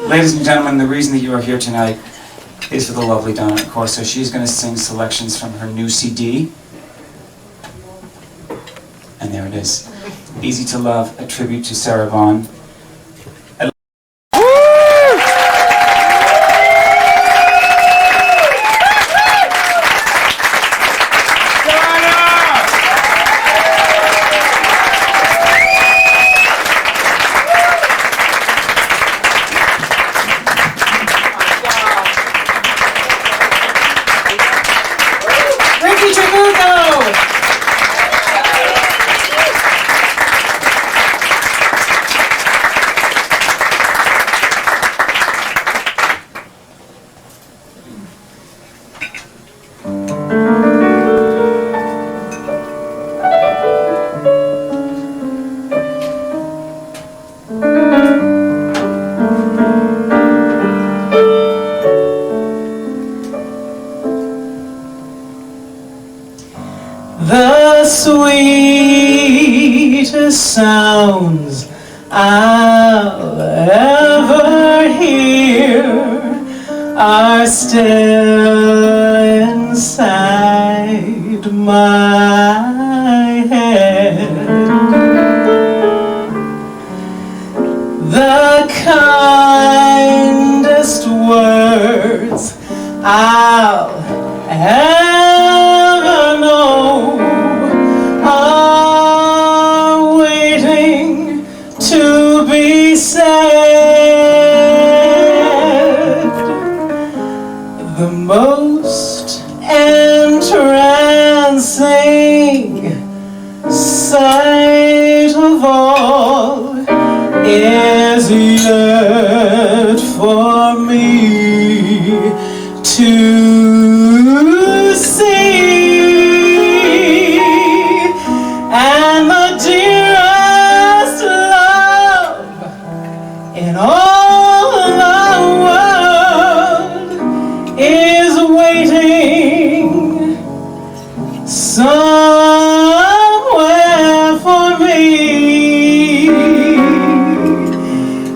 Ladies and gentlemen, the reason that you are here tonight is for the lovely Donna Accorso. She's going to sing selections from her new CD. And there it is. Easy to Love, a tribute to Sarah Vaughan. The sweetest sounds I'll ever hear are still inside my head. The kindest words I'll ever know are waiting to be said. The most entrancing sight of all is yet for me to see, and the dearest love in all the world is waiting somewhere for me.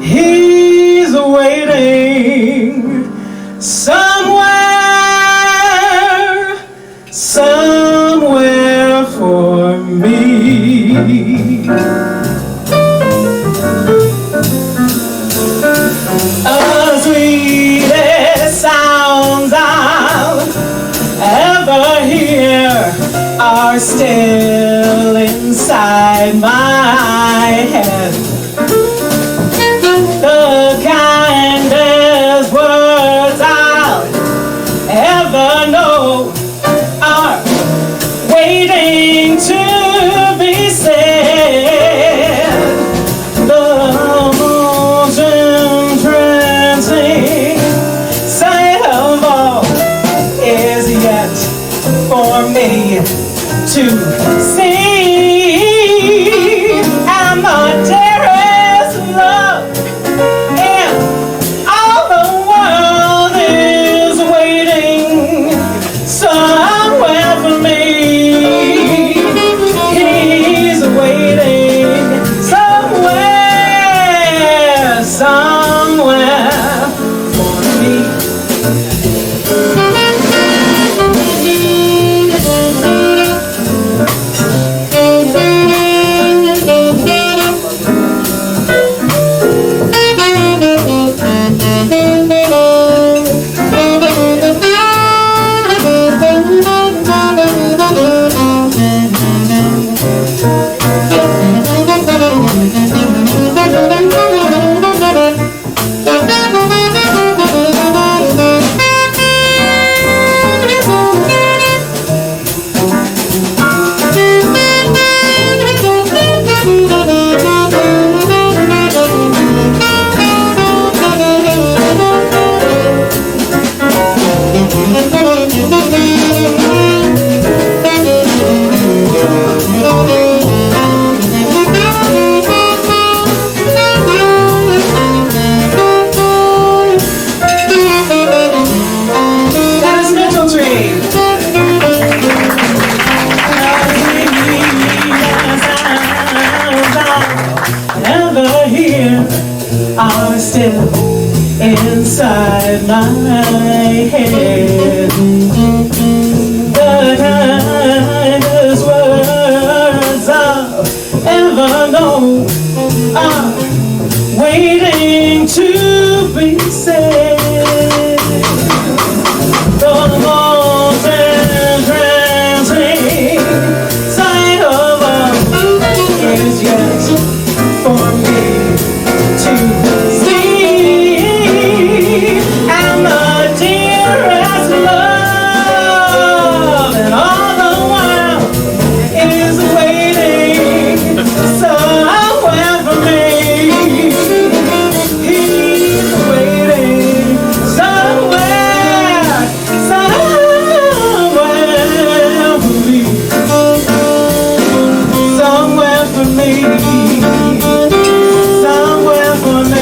He's waiting somewhere for me. The sweetest sounds I'll ever hear are still inside my head. The kindest words I'll ever know are waiting to be said. The most entrancing sight of all is yet for me to see, and the dearest love in all the world is waiting somewhere for me. He's waiting somewhere for me. That is Mitcheltree. Never hear are still inside my head. The kindest words I've ever known are waiting to be said. The most entrancing sight of all is yet for me to see, and the dearest love in all the world is waiting somewhere for me. He's waiting somewhere for me, somewhere for me, somewhere for me.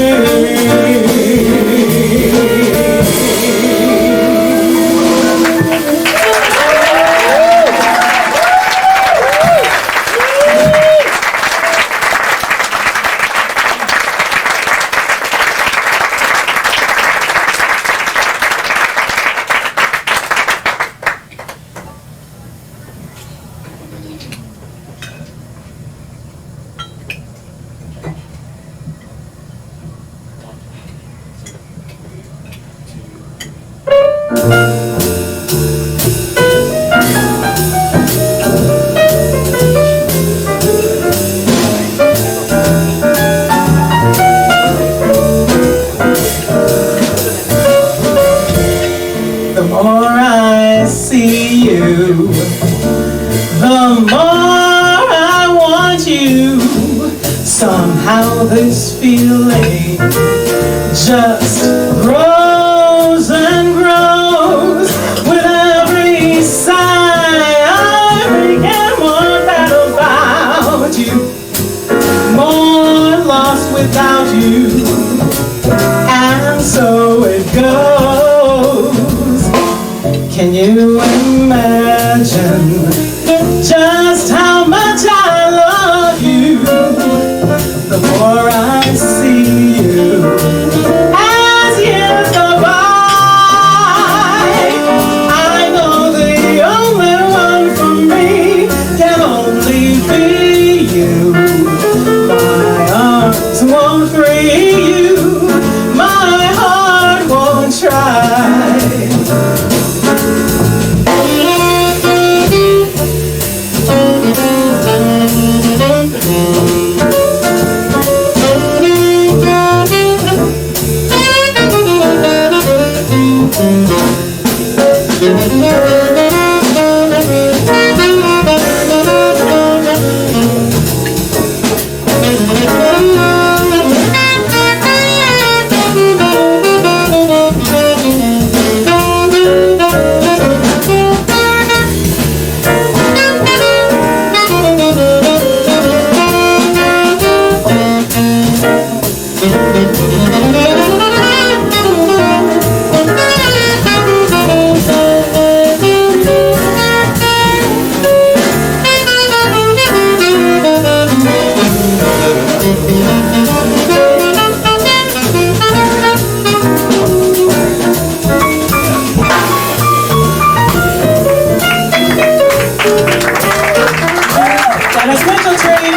The more I see you, the more I want you. Somehow this feeling just grows and grows with every sigh I get more bad about you, more lost without you, and so it goes. Can you imagine just how much I love you? The more I see you as years go by, I know the only one for me can only be you. My arms won't free you, my heart won't try. Mitcheltree.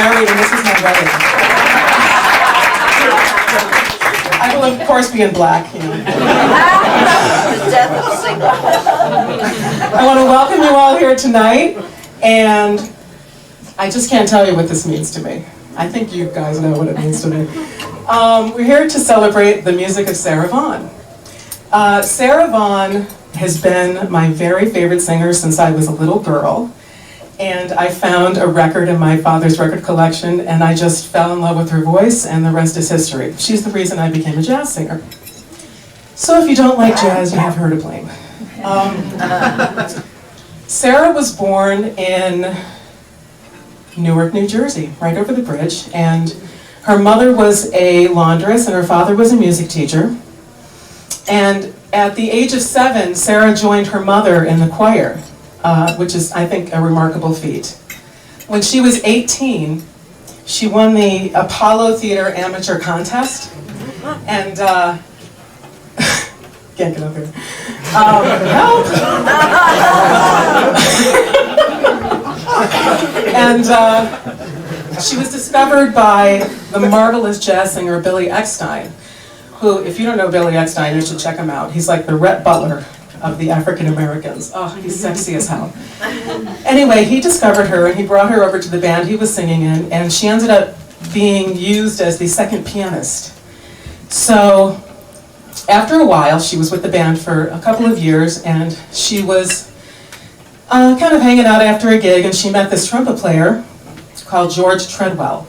married and this is my wedding. I will, of course, be in black, you know. The death of a single. I want to welcome you all here tonight, and I just can't tell you what this means to me. I think you guys know what it means to me. We're here to celebrate the music of Sarah Vaughan. Sarah Vaughan has been my very favorite singer since I was a little girl. And I found a record in my father's record collection, and I just fell in love with her voice, and the rest is history. She's the reason I became a jazz singer. So if you don't like jazz, you have her to blame. Sarah was born in Newark, New Jersey, right over the bridge, and her mother was a laundress, and her father was a music teacher. And at the age of 7, Sarah joined her mother in the choir. Which is, I think, a remarkable feat. When she was 18, she won the Apollo Theater Amateur Contest, and can't get up here. Help! And she was discovered by the marvelous jazz singer Billy Eckstine, who, if you don't know Billy Eckstine, you should check him out. He's like the Rhett Butler of the African Americans. Oh, he's sexy as hell. Anyway, he discovered her and he brought her over to the band he was singing in, and she ended up being used as the second pianist. So after a while, she was with the band for a couple of years, and she was kind of hanging out after a gig, and she met this trumpet player called George Treadwell.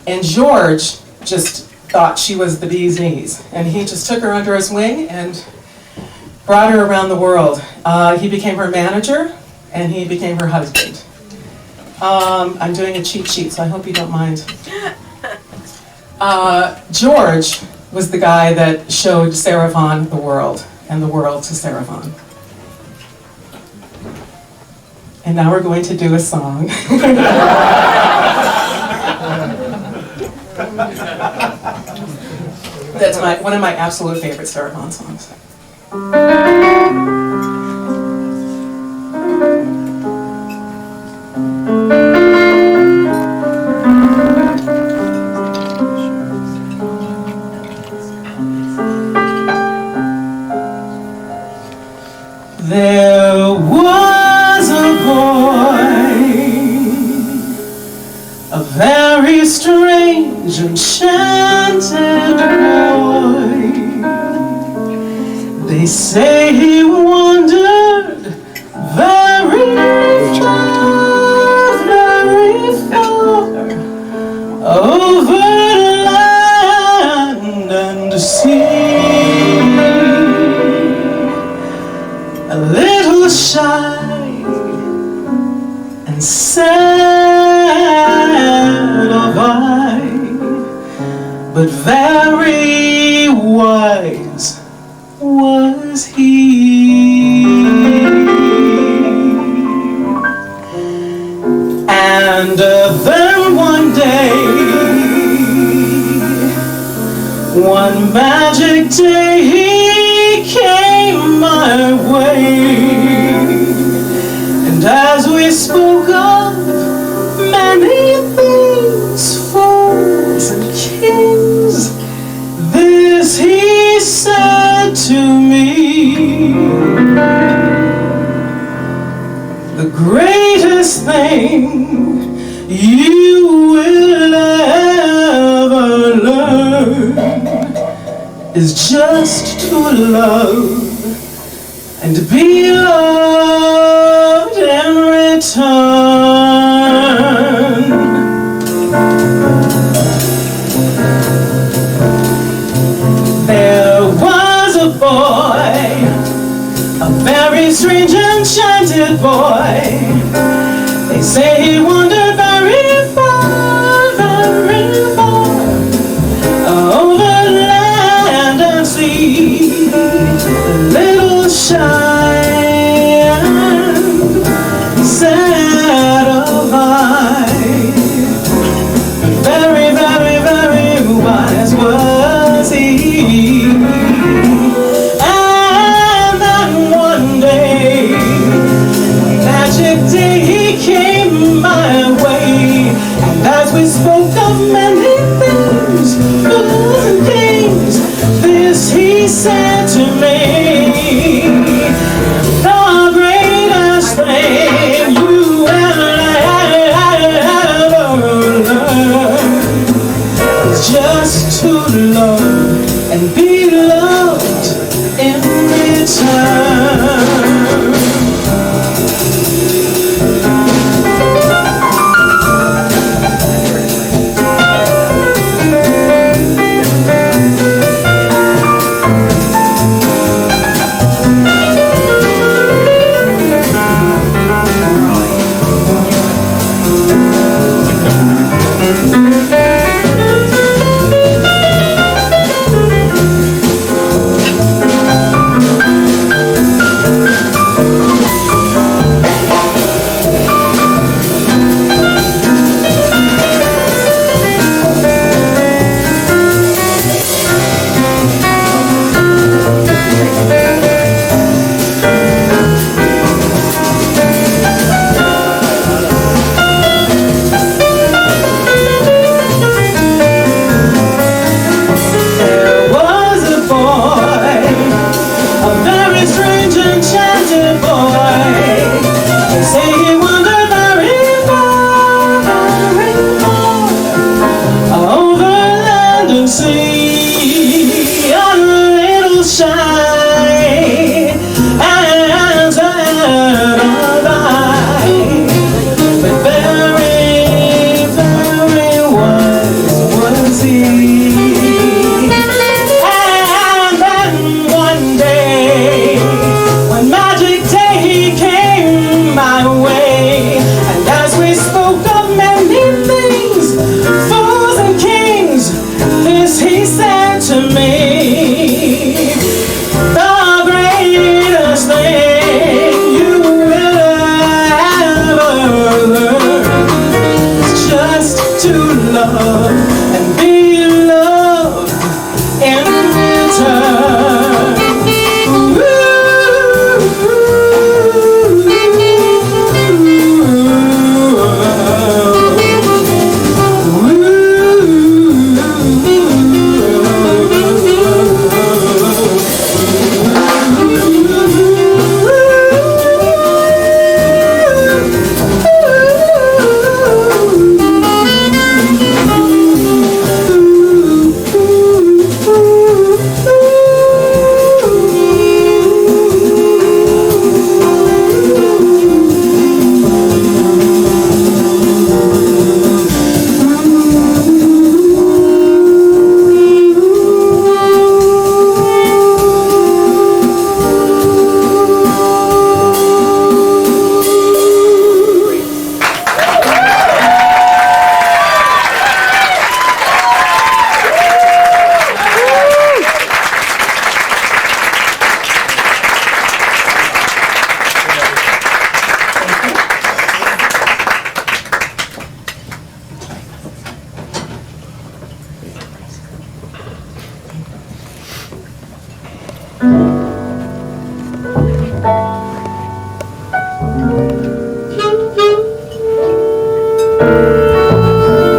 And George just thought she was the bee's knees, and he just took her under his wing and brought her around the world. He became her manager, and he became her husband. I'm doing a cheat sheet, so I hope you don't mind. George was the guy that showed Sarah Vaughan the world, and the world to Sarah Vaughan. And now we're going to do a song. That's one of my absolute favorite Sarah Vaughan songs. There was a boy, a very strange, enchanted boy. They say he wandered very far, over land and sea. A little shy and sad of eye, but very wise was he. And then one day, one magic day, he came my way. And as we spoke of many things, fools and kings, this he said to me: the greatest thing you will ever learn is just to love and be loved in return. There was a boy, a very strange, enchanted boy. They say he wandered very far, over land and sea. A little shy and sad of eye, very, very, very wise was he. And then one day, magic day, he came my said to me, the greatest thing you ever learned is just to love and be loved in return.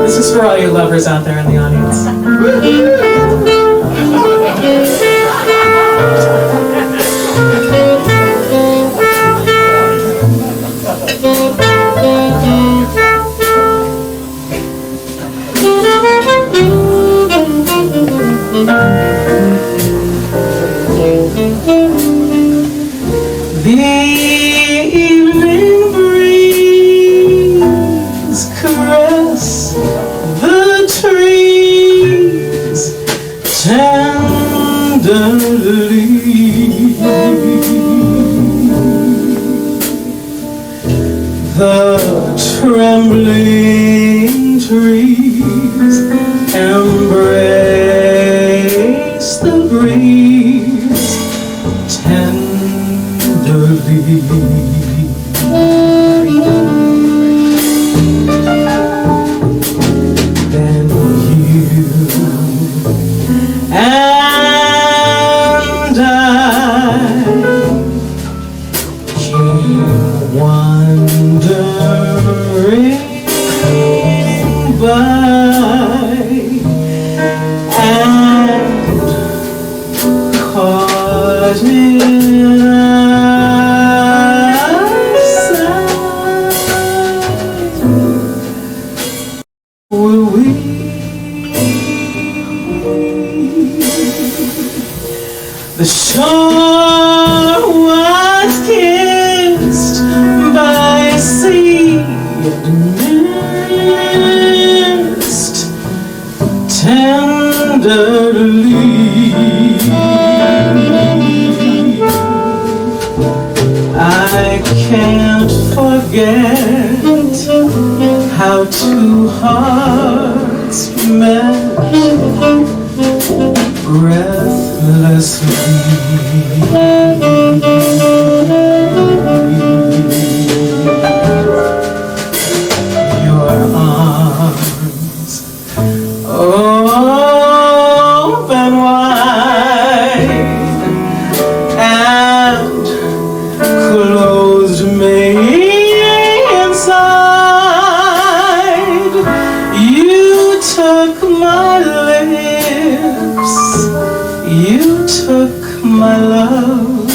This is for all you lovers out there in the audience. The evening breeze caress the trees tenderly. The trembling trees embrace the breeze tenderly. Then you and I came wandering by. The shore was kissed by a sea of mist tenderly. I can't forget how two hearts met breathlessly. Your arms open wide and closed me inside. You took my lips, you took my love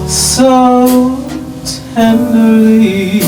so tenderly.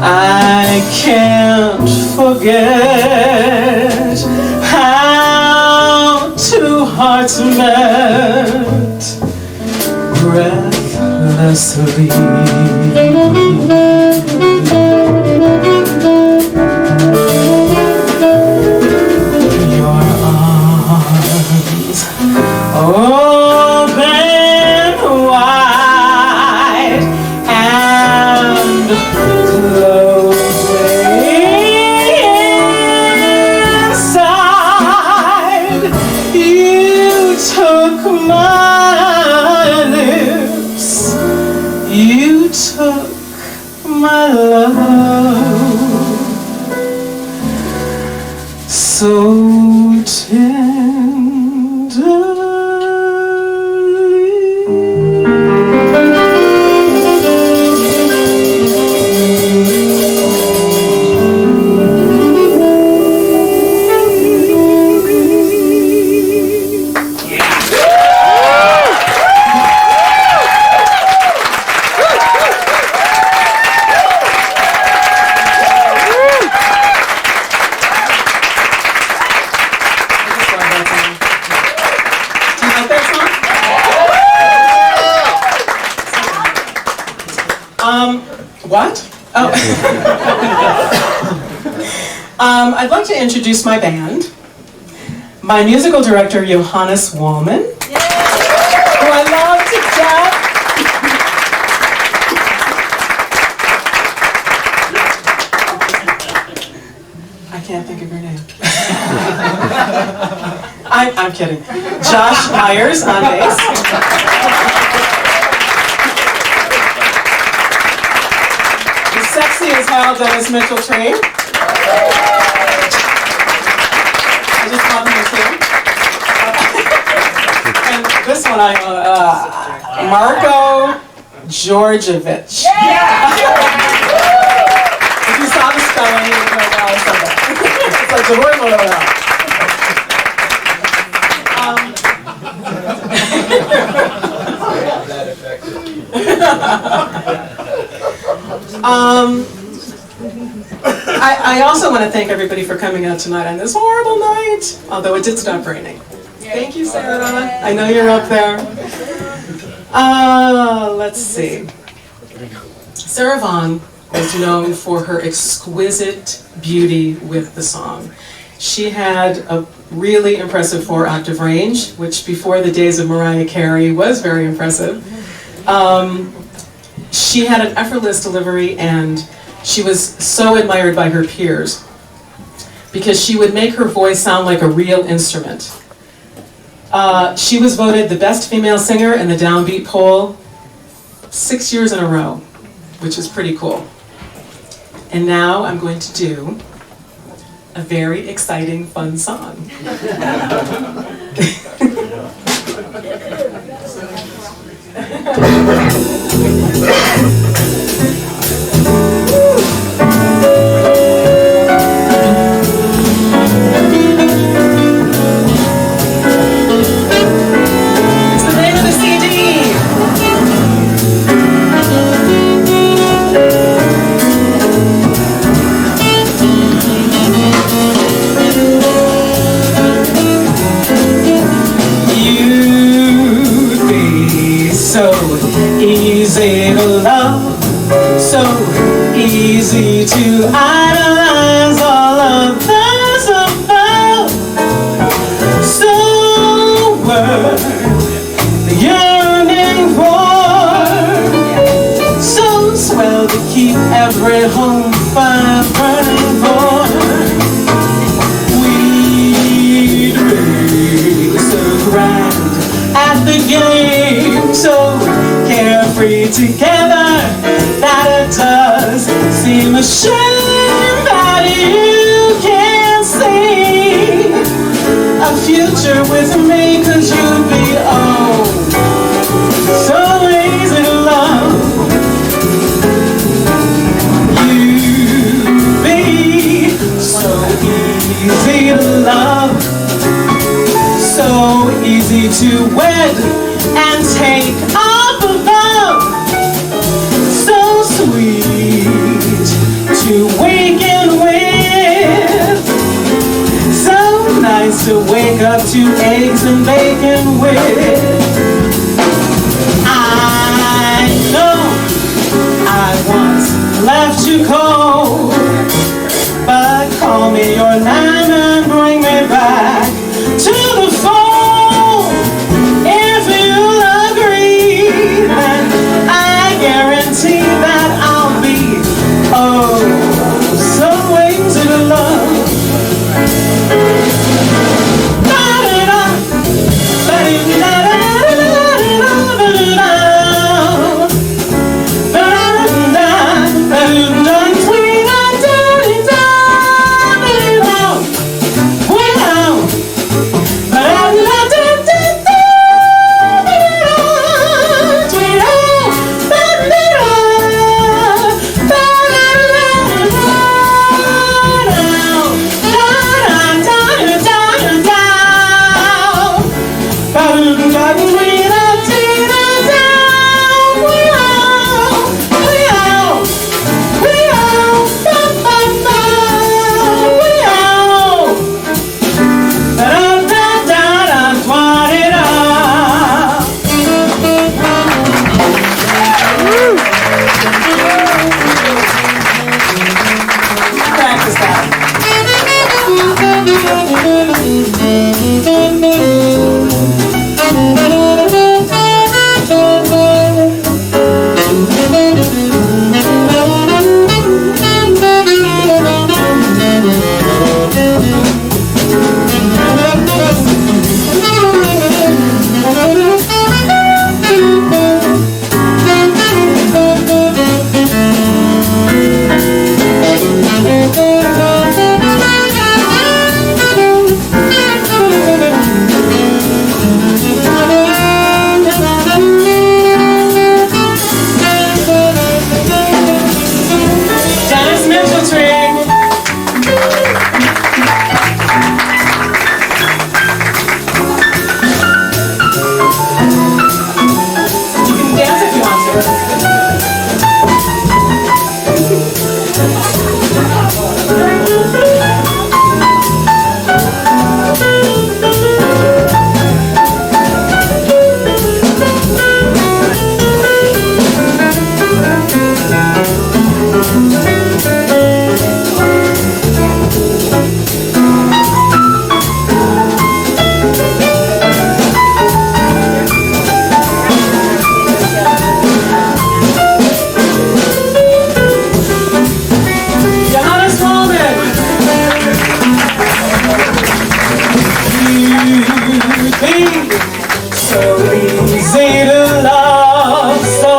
I can't forget how two hearts met breathlessly. Your arms open wide and close inside. You took my lips, you took my love so what? Oh. I'd like to introduce my band. My musical director, Johannes Wallmann, who I love to death. I can't think of your name. I'm kidding. Josh Meyers on bass. Sexy as hell, Dennis Mitcheltree. I just love him too. And this one Marco Jorjavitch. If you saw the spelling, you would know I also want to thank everybody for coming out tonight on this horrible night, although it did stop raining. Thank you, Sarah. I know you're up there. Let's see. Sarah Vaughan was known for her exquisite beauty with the song. She had a really impressive 4-octave range, which before the days of Mariah Carey was very impressive. She had an effortless delivery, and she was so admired by her peers because she would make her voice sound like a real instrument. She was voted the best female singer in the Downbeat poll 6 years in a row, which is pretty cool. And now I'm going to do a very exciting, fun song. Easy to love, so easy to idolize all others above. So worth yearning for, so swell to keep every home fire burning for. We'd race so grand at the game, so carefree together, that it does seem a shame that you can't see a future with me, 'cause you'd be, oh, so easy to love. You'd be so easy to love, so easy to wed and take off above, so sweet to waken with, so nice to wake up to eggs and bacon with. I know I once left you cold, but call me your lamb and bring me back to the fold. If you'll agree, then I guarantee that I'll be, oh, so easy to love. Johannes Wallmann. So easy to love, so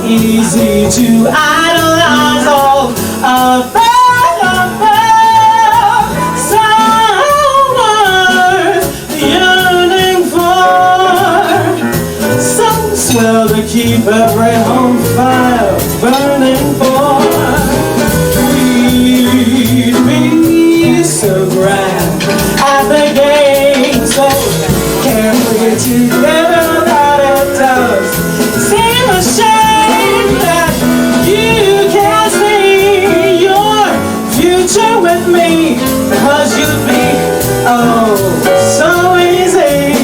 easy to idolize, all someone yearning for, so swell to keep every home fire burning for. We'd be so grand at the game, so carefully together that it does seem a shame that you can't see your future with me, because you'd be oh so easy,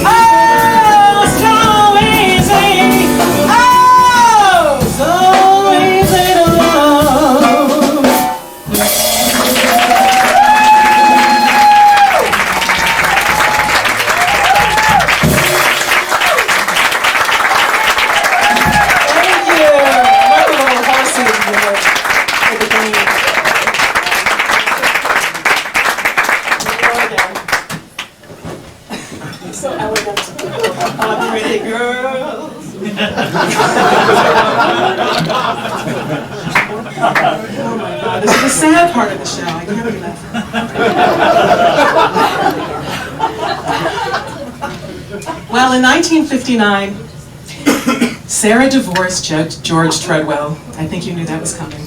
oh so easy, oh so easy to love. Thank you. Like a little horsey with the green. You're so elegant. Pretty girls. Oh my God, this is the sad part of the show. I can't believe that. Well, in 1959, Sarah divorced George Treadwell. I think you knew that was coming.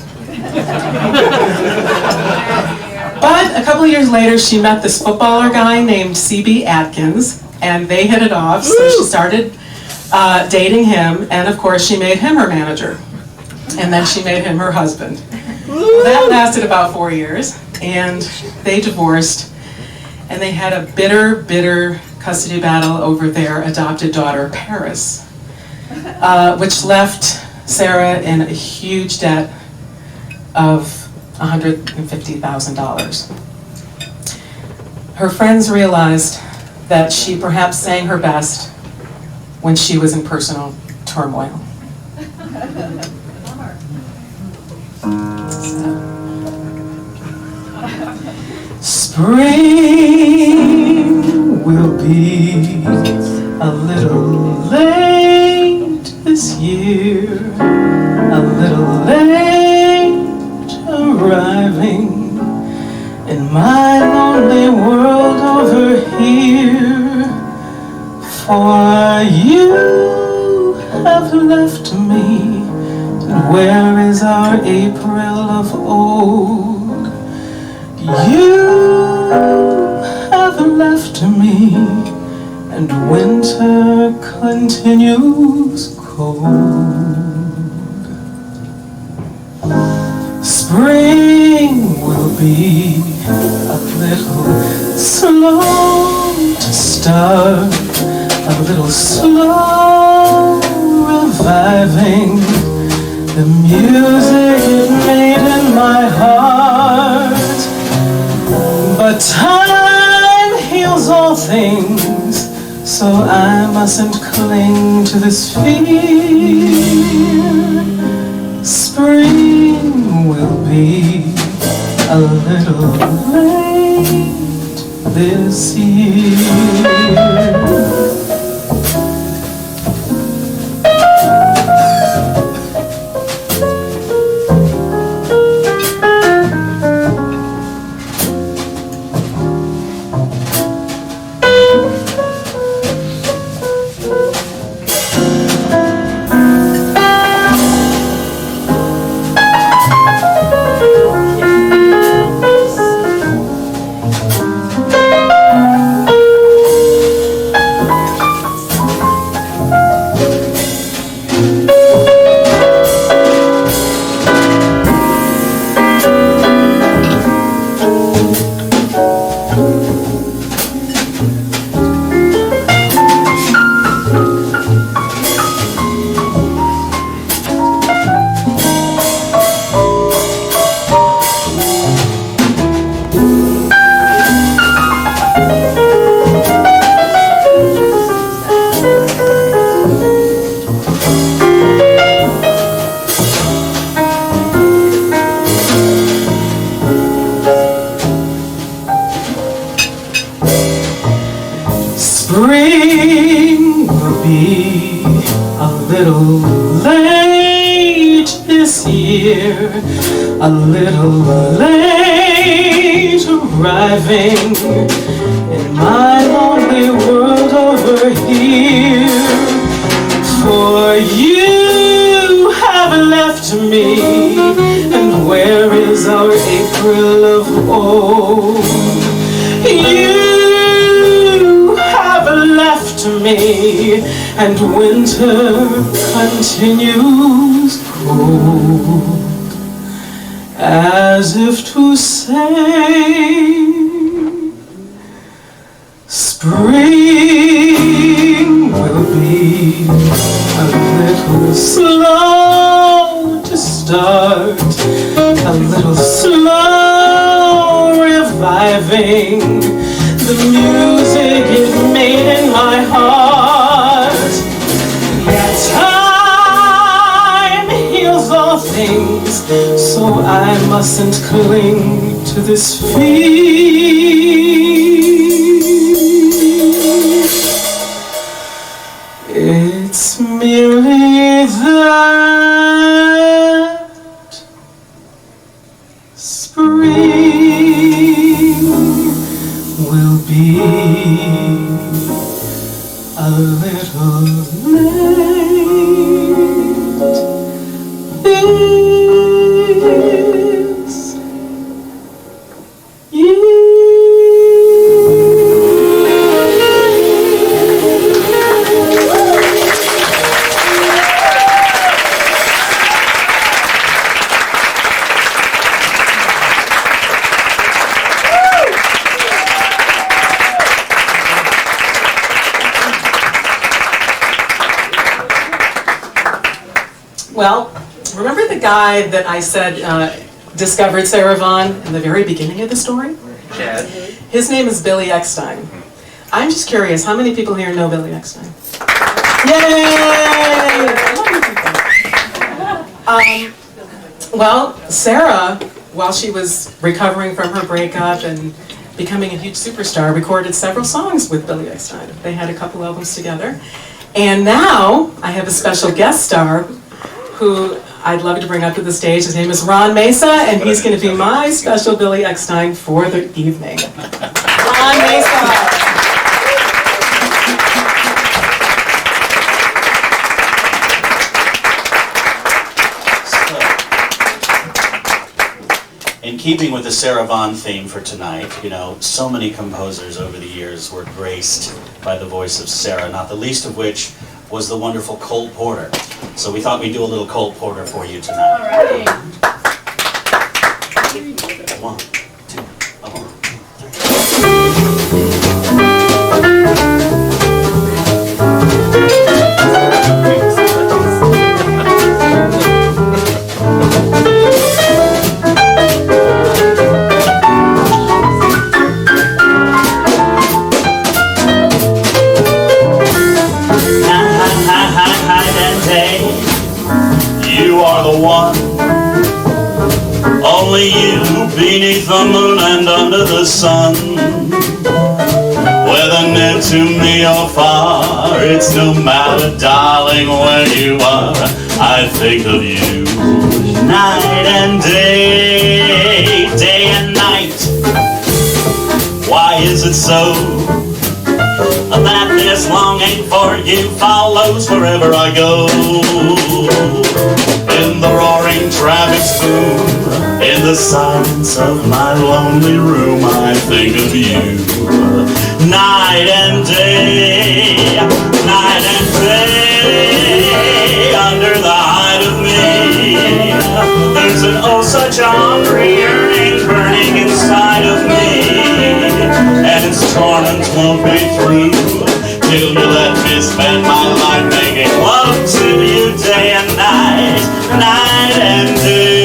But a couple of years later, she met this footballer guy named C.B. Atkins, and they hit it off, so she started dating him, and of course she made him her manager. And then she made him her husband. That lasted about 4 years, and they divorced, and they had a bitter, bitter custody battle over their adopted daughter, Paris, which left Sarah in a huge debt of $150,000. Her friends realized that she perhaps sang her best when she was in personal turmoil. Spring will be a little late this year, a little late arriving in my lonely world over here. For you have left me, and where is our April of old? You have left me, and winter continues cold. Spring will be a little slow to start, a little slow reviving the music it made in my heart. But time heals all things, so I mustn't cling to this fear. Spring will be a little late this year. a little late arriving in my lonely world over here. For you have left me, and where is our April of old? You have left me, and winter continues cold, as if to say, spring will be a little slow to start, a little slow reviving the music it made in my heart. Yet time heals all things, so I mustn't cling to this feeling. It's merely that spring will be a little late this year. Well, remember the guy that I said discovered Sarah Vaughan in the very beginning of the story? Chad. His name is Billy Eckstine. I'm just curious, how many people here know Billy Eckstine? Yay! Well, Sarah, while she was recovering from her breakup and becoming a huge superstar, recorded several songs with Billy Eckstine. They had a couple albums together. And now I have a special guest star who I'd love to bring up to the stage. His name is Ron Mesa, and he's going to be my special Billy Eckstine for the evening. Ron Mesa. In keeping with the Sarah Vaughan theme for tonight, you know, so many composers over the years were graced by the voice of Sarah, not the least of which was the wonderful Cole Porter. So we thought we'd do a little Cole Porter for you tonight. All right. 1, 2, 1. Only you beneath the moon and under the sun. Whether near to me or far, it's no matter, darling, where you are. I think of you night and day, day and night. Why is it so that this longing for you follows wherever I go? In the roaring traffic's boom, in the silence of my lonely room, I think of you night and day, night and day. Under the hide of me, there's an oh such hungry yearning burning inside of me, and its torment won't be through till you let me spend my life making love to you day and night, night and day.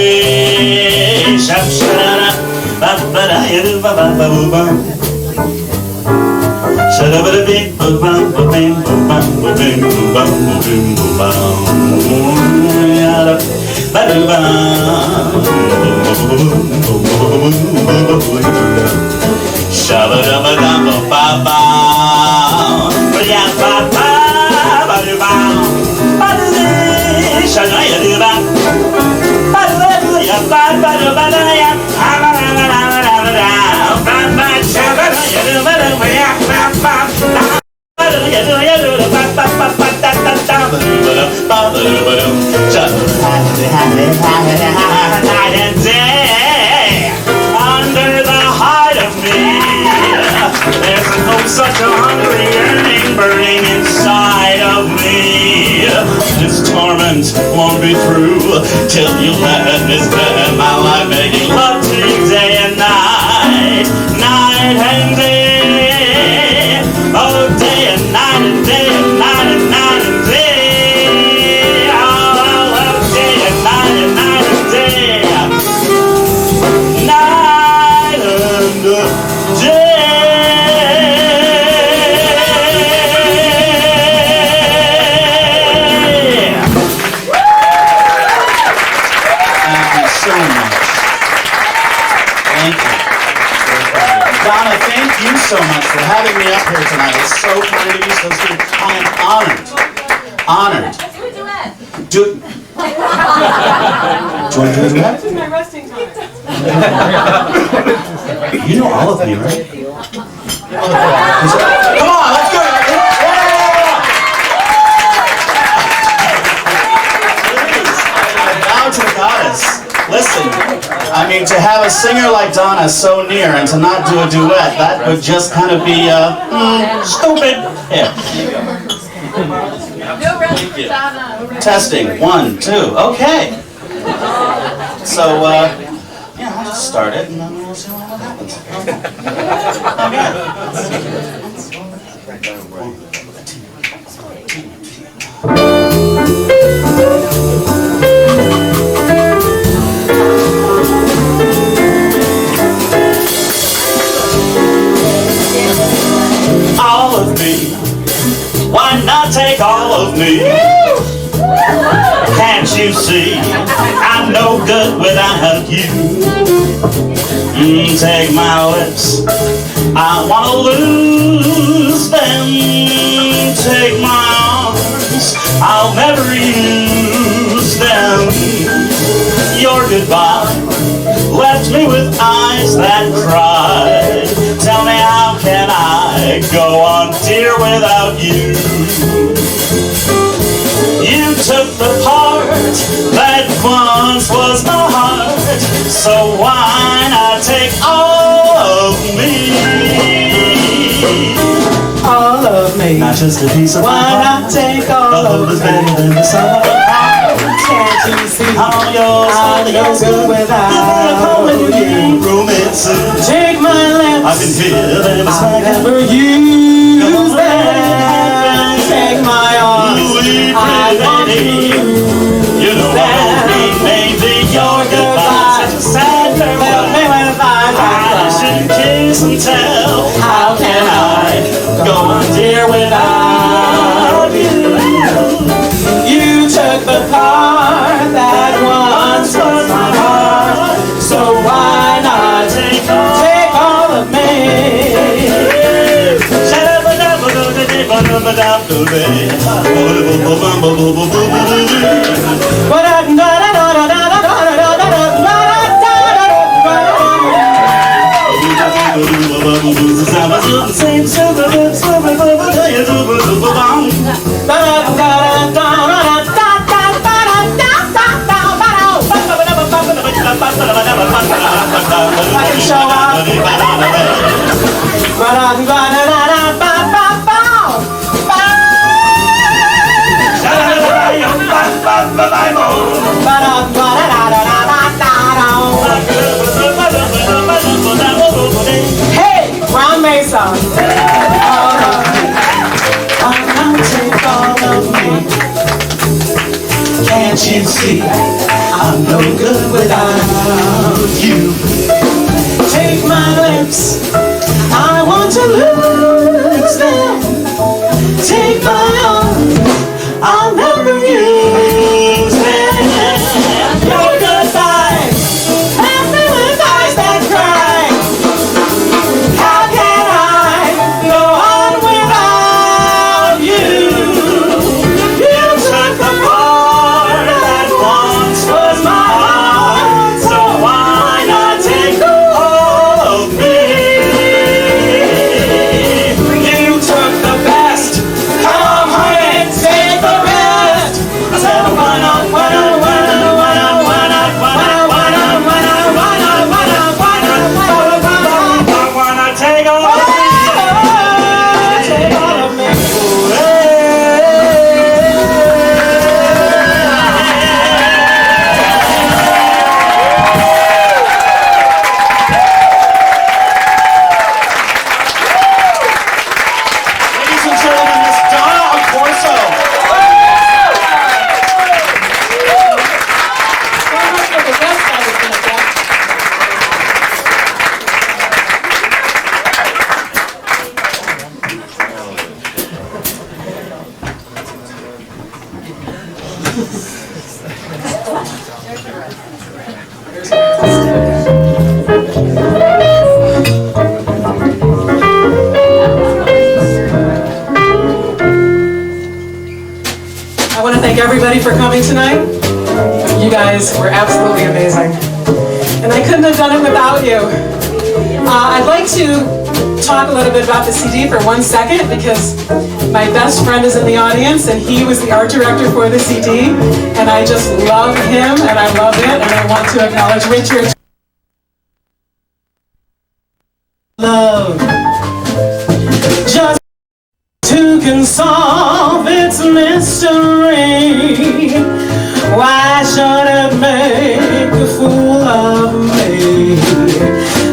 Night and day, under the hide of me, there's no such a hungry yearning burning inside of me. This torment won't be through till you let me spend my life making love to you day and night, night and day. Oh, day and night and day and night and night and day. Oh, day and night and night and day. Night and day. Thank you so much. Thank you. Donna, thank you so much for having me up here tonight. It's so kind of you, so sweet. I am honored. Honored. Let's do a duet. Do you want to do that? This is my resting time. You know all of me, right? Come on, let's go. Please, I bow to the goddess. Listen, I mean, to have a singer like Donna so near and to not do a duet, that would just kind of be, stupid. Yeah. No rest for Donna. Testing, 1, 2, okay. So, yeah, I'll just start it and then we'll see what happens. All of me, why not take all of me? Can't you see, I'm no good without you. Take my lips, I wanna lose them. Take my arms, I'll never use them. Your goodbye left me with eyes that cried. Tell me, how can I go on, dear, without you? You took the part that once was my heart, so why not take all of me? All of me. Not just a piece of my Why heart, not take all of the me? baby summer. Can't you see? All yours, all I'm yours, no good without you. romance. Take my I lips. can feel them I'll smacking. never use them. Take my arms. Louis, I want pretty lady. You know I won't remain your goodbye. Such a sad farewell. I should kiss and tell. How can I go on, dear, without you? You took the part that once was my heart, so why not take all of me? I can show Hey, round Mesa. All of me. Take all of me. Can't you see? I'm no good without you. Take everybody for coming tonight. You guys were absolutely amazing. And I couldn't have done it without you. I'd like to talk a little bit about the CD for 1 second because my best friend is in the audience and he was the art director for the CD. And I just love him and I love it and I want to acknowledge Richard. Love. Just who can solve its mystery? Why should it make a fool of me?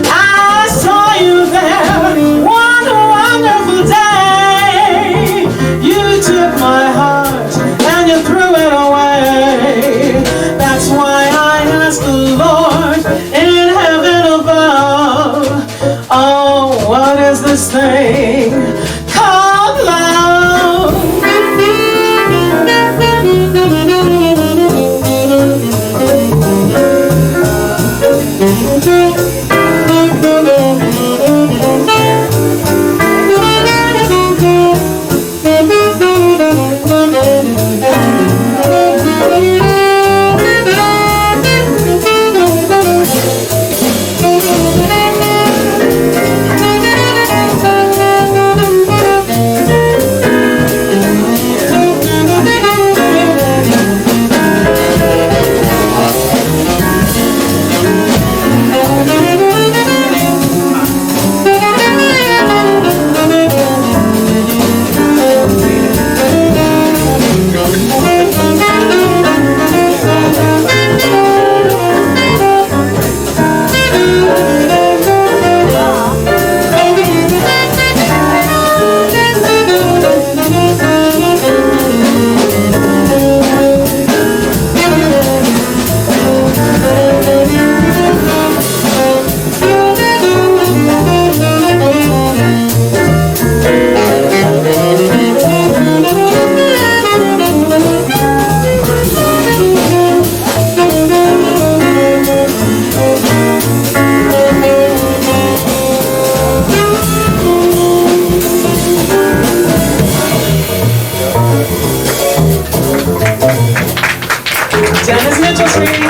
I saw you there one wonderful day. You took my heart and you threw it away. That's why I ask the Lord in heaven above, oh, what is this thing called love? Mitcheltree.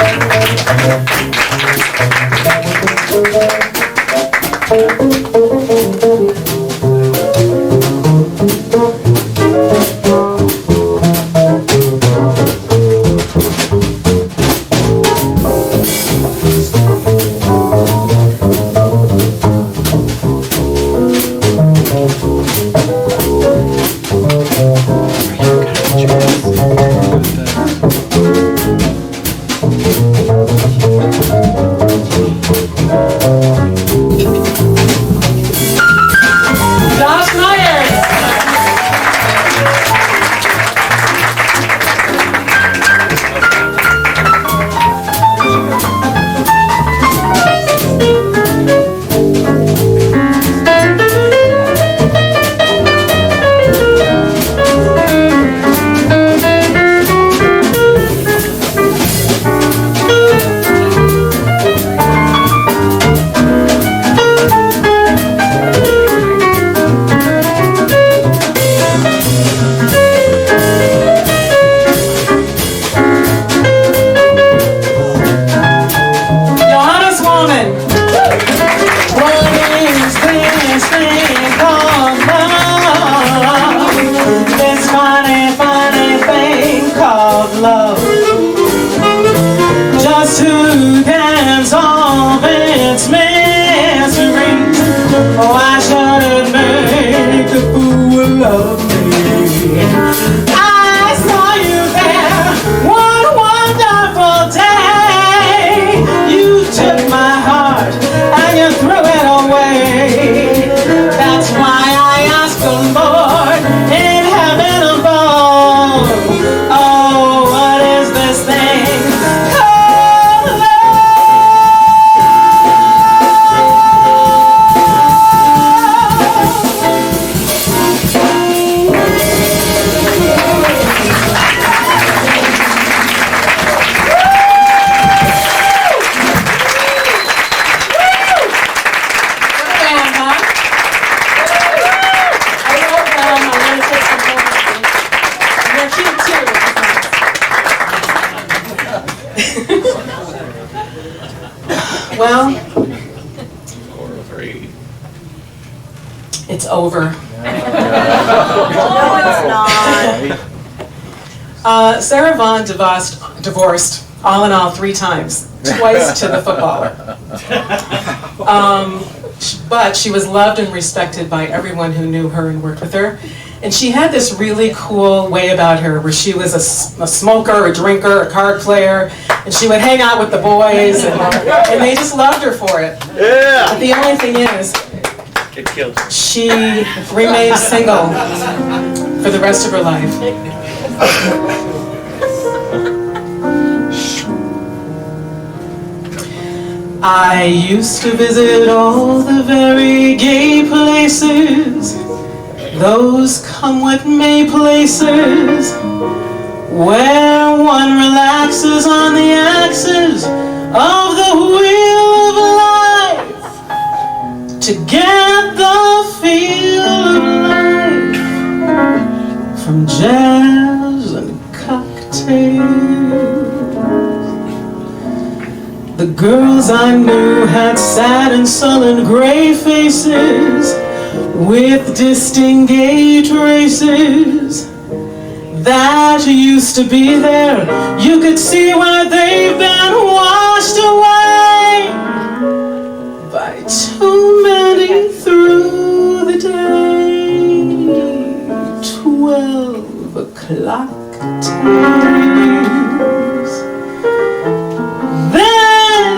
It's over. No, it's not. Sarah Vaughan divorced, all in all, 3 times. Twice to the footballer. But she was loved and respected by everyone who knew her and worked with her. And she had this really cool way about her where she was a smoker, a drinker, a card player, and she would hang out with the boys, and they just loved her for it. Yeah. But the only thing is, It kills her. she remained single for the rest of her life. I used to visit all the very gay places, those come-what-may places, where one relaxes on the axis of the wheel of life to get the feel of life from jazz and cocktails. The girls I knew had sad and sullen gray faces with disengaged races that used to be there. You could see where they've been washed away by too many through the day. 12 o'clock tales. Then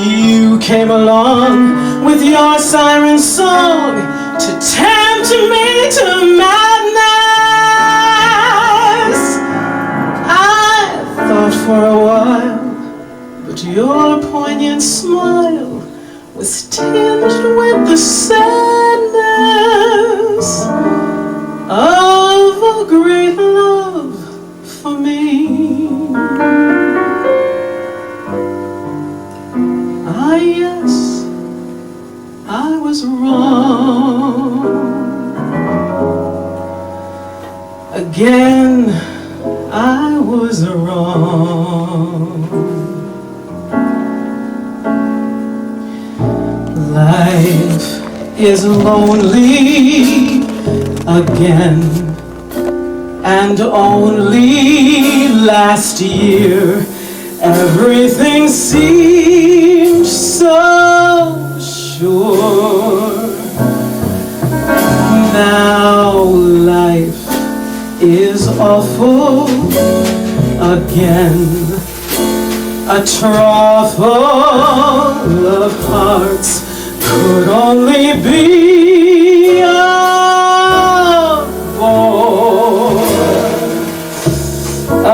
you came along with your siren song to tempt me to madness. I thought for a while, but your poignant smile was tinged with the sadness of a great love for me. Ah, yes, I was wrong. Again, I was wrong. Life is lonely again, and only last year everything seemed so sure. Now life is awful again, a trough full of hearts could only be a bore. A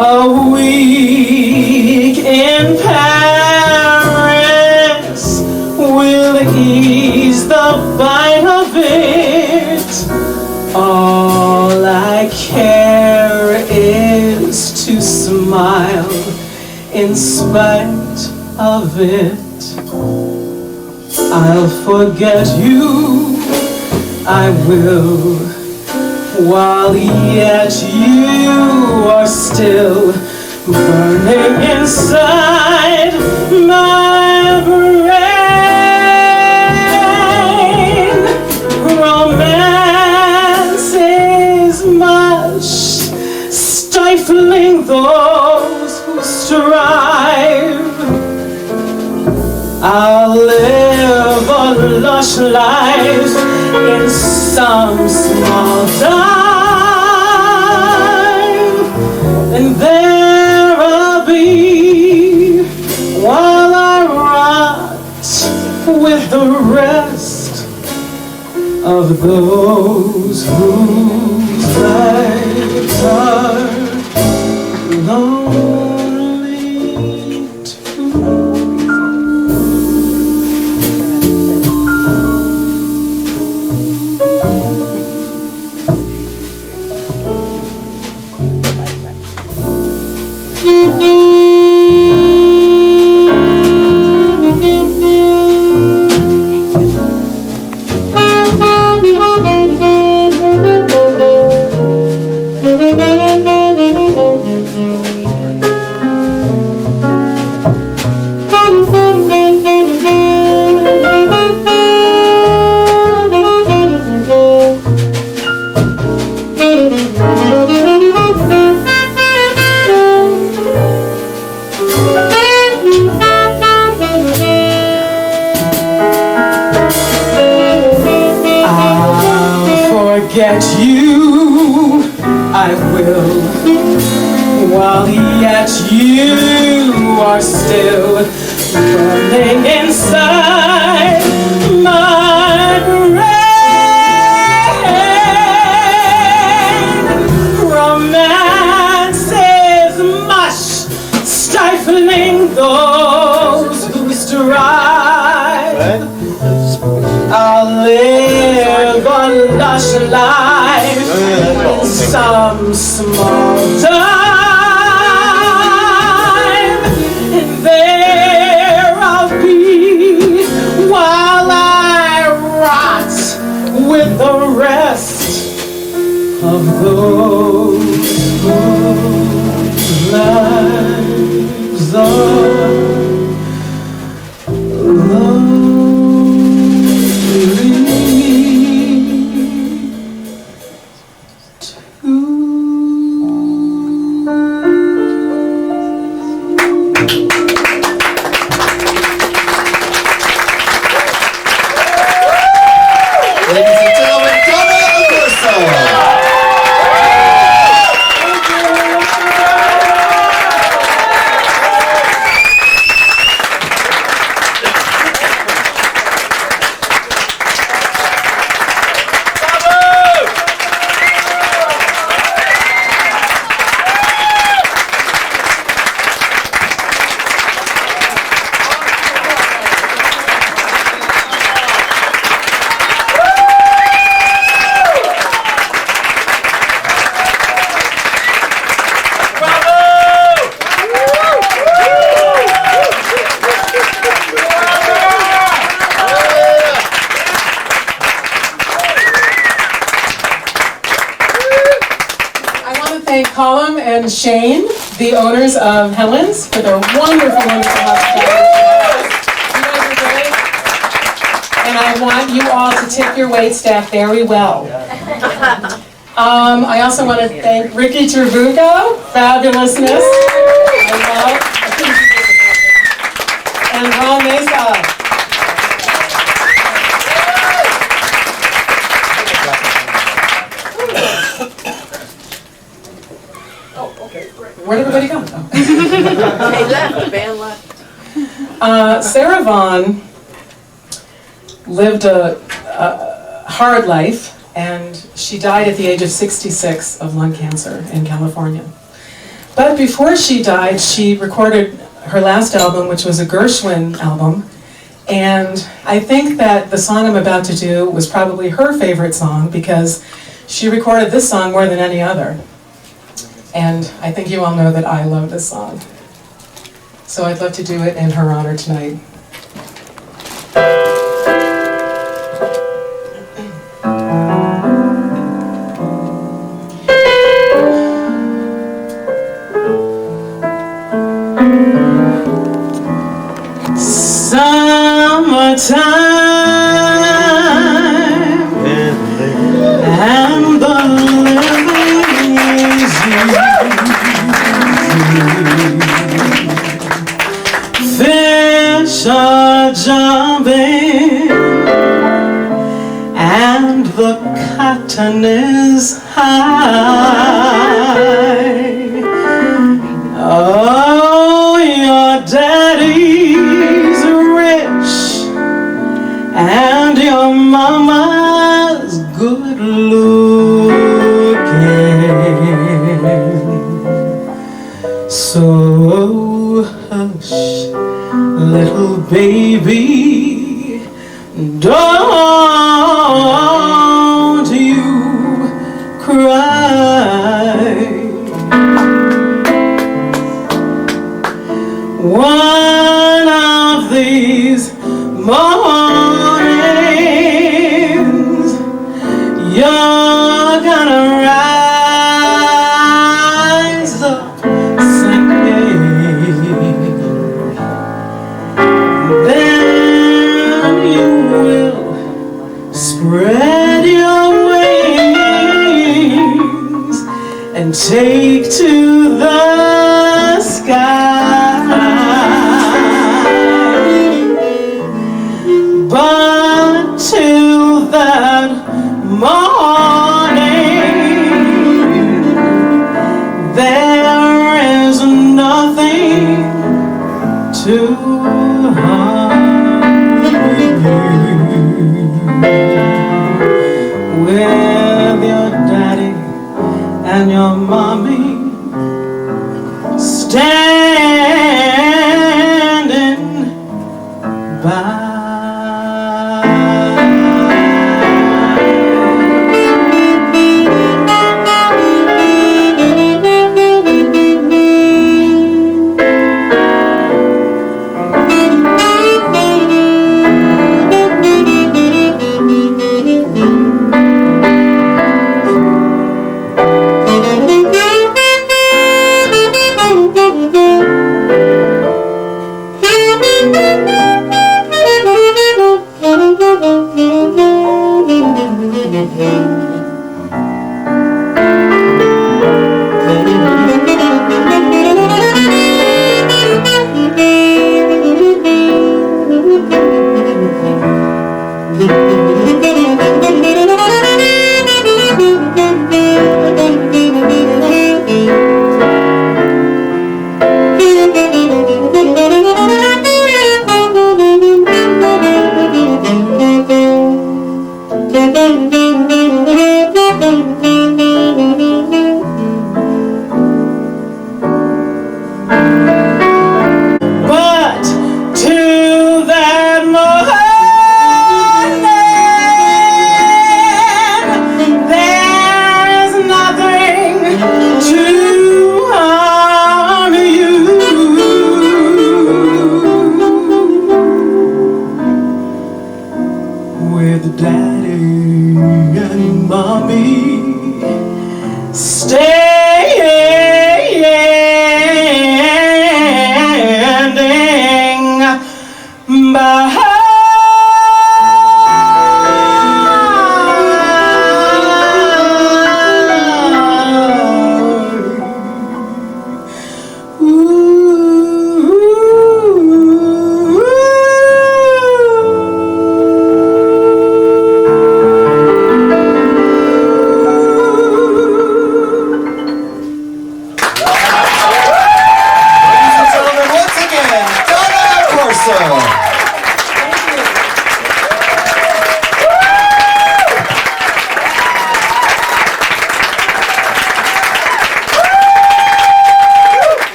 week in Paris will ease the bite of it. All I care is to smile in spite of it. I'll forget you, I will, while yet you are still burning inside my brain. Romance is much, stifling those who strive. I'll live a lush life in some small dive, and there I'll be while I rot with the rest of those whose lives are lonely too. get you, I will, while yet you are still burning inside my brain. Romance is mush, stifling those who strive. I'll live a lush life in some small time, and there I'll be while I rot with the rest of those whose lives are Ladies and gentlemen, Donna Accorso. Colum and Shane, the owners of Helen's, for their wonderful, wonderful hospitality. You guys are great. And I want you all to tip your waitstaff very well. I also want to thank Ricky Trabuco, fabulousness. And Ron Mesa. Where'd everybody go? They left, the band left. Sarah Vaughan lived a hard life, and she died at the age of 66 of lung cancer in California. But before she died, she recorded her last album, which was a Gershwin album, and I think that the song I'm about to do was probably her favorite song because she recorded this song more than any other. And I think you all know that I love this song. So I'd love to do it in her honor tonight. Summertime and the living is fish are jumping and the cotton is high. Oh, your daddy's rich and your mama's good looking. So hush, little baby, don't you cry. One of these mornings, you're gonna rise up singing. Then you will spread your wings and take to the sky. But till that morning, But to that morning, there is nothing to harm you. With daddy and mommy stay